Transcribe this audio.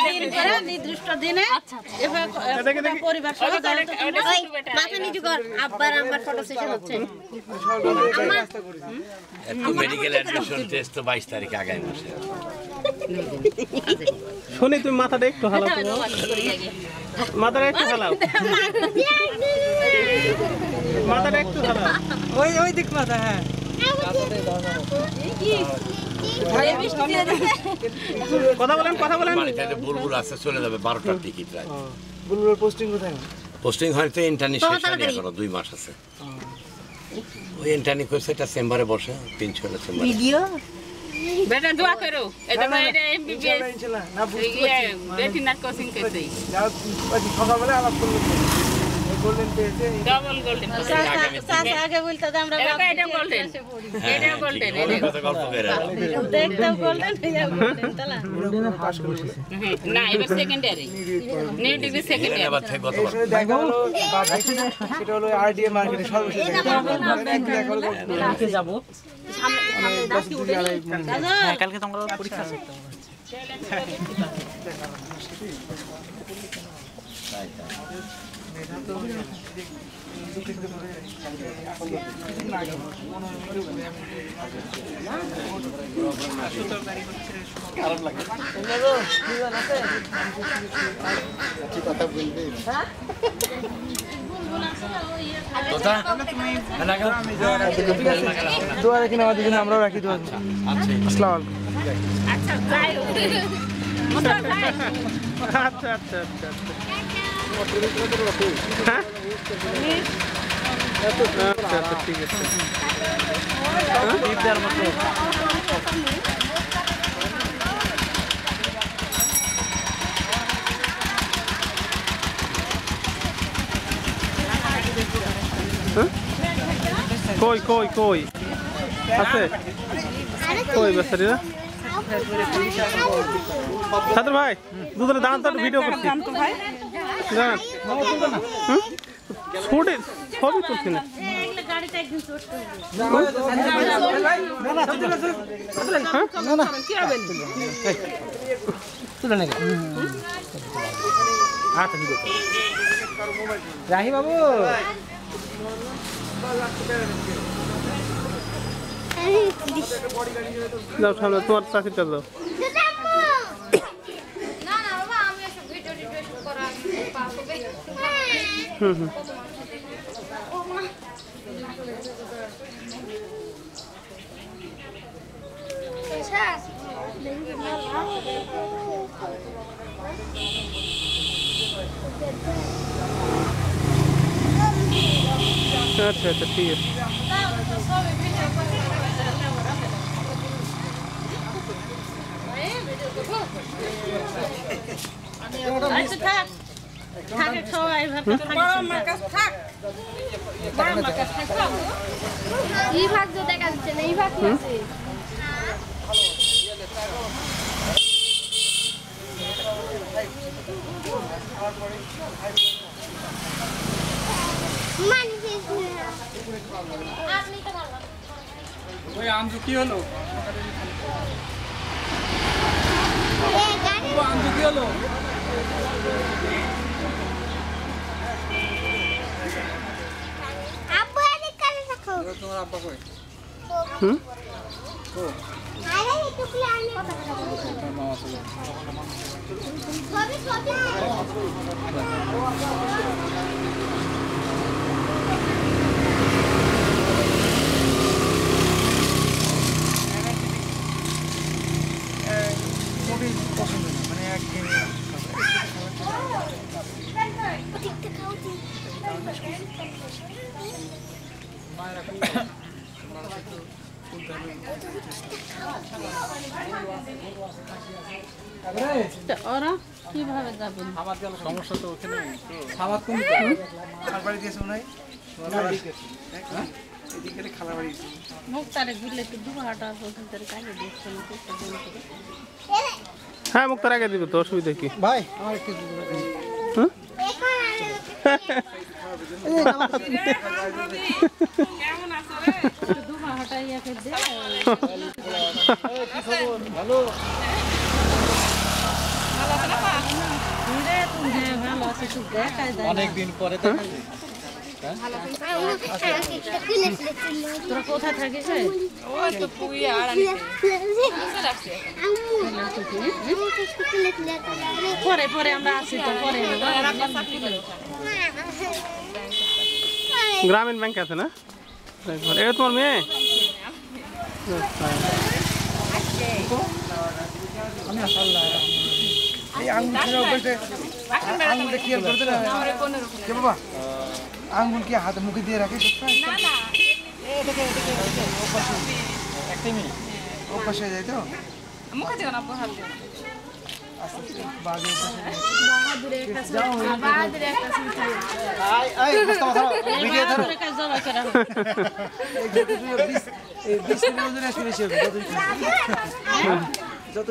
দিন করে নির্দিষ্ট দিনে পরিবার সহ মাথা নিচু কর আব্বার আমার ফটো সেশন হচ্ছে মেডিকেল অ্যাডমিশন টেস্ট তো 22 তারিখে আগামী মাসে শুনি তুমি মাথাটা একটু হালাও মাথাটা একটু হালাও মাথাটা একটু হালাও ওই দিক মাথা হ্যাঁ কথা বলেন বুলবুল আছে চলে যাবে 12টার টিকিট রাত বুলবুলের পোস্টিং কোথায় পোস্টিং হয়তো ইন্টার্নি শেষ হয়নি এখনো 2 মাস আছে ওই ইন্টার্নি করছে এটা চেম্বারে বসে 3 ছেলে চেম্বারে ভিডিও বেটা দোয়া করো এটা তো এটা এমবিবিএস না বেটি নাট কোচিং করতেই সকালবেলা আলাপ করলে গোল্ডেন পেয়েছে ডাবল গোল্ডেন সাসা আগে বলতে আমরা এটা গোল্ডেন এটা গোল্ডেন এটা কত গল্প করে দেখতাম গোল্ডেন ইয়া গোল্ডেন তালা পাস করেছে না এবার সেকেন্ডারি নিউ ডিগ্রি সেকেন্ডারি এবার থেকে গতবার দেখা হলো সেটা হলো আরডিএ মার্কেটে সর্বশেষ কালকে যাব কালকে তো আমরা পরীক্ষা আছে দোয়া রাখি না আমাদের জন্য আমরাও রাখি দোয়া আসসালামু আলাইকুম আচ্ছা যাই আচ্ছা আচ্ছা আচ্ছা আচ্ছা ঠিক আছে কই কই কই আছে কই বেচারিরা ছাত্র ভাই দুজনে দাঁড়ান তো ভিডিও করছি দাঁড়ান ছুটে ছবি করছি না রাহি বাবু যাও সামনে তোমার চাকরিটা দাও আচ্ছা আচ্ছা ঠিক আছে এই ভাগ তো দেখা যাচ্ছে না এই ভাগ কি আছে ওই আমজু কি হলো আমজু কি হলো আব্বু এদিক কানে রাখো তোমার আব্বা কই আরে একটু প্ল্যান কথা মামা চলে সবই সবই পছন্দ না মানে একদিনে ওরা কিভাবে যাবেন সমস্যা তো ওখানে খাবার কোন খাবার বাড়ি দিয়েছে মনে হয় এদিকে খালা বাড়ি মুক্তারে ঘুরলে তো দুহাটা ওখান থেকে কাজে দেখছেন হ্যাঁ মুক্তার আগে দিবে তো অসুবিধা কি ভাই আমার একটু কেমন আছো রে দুমা হটাইয়া ফের দে ভালো ভালো অনেকদিন পরে তোরা কোথায় থাকিস পরে পরে আমরা আসি তো পরে গ্রামীণ ব্যাংক আছে না এটা তোমার মেয়ে এই আঙুলটা কি আর করতে না কে বাবা আঙুল কি হাতে মুখে দিয়ে রাখে একটাই মিনিট অভ্যাস হয়ে যায় তো মুখে দিও না হাত দিও যত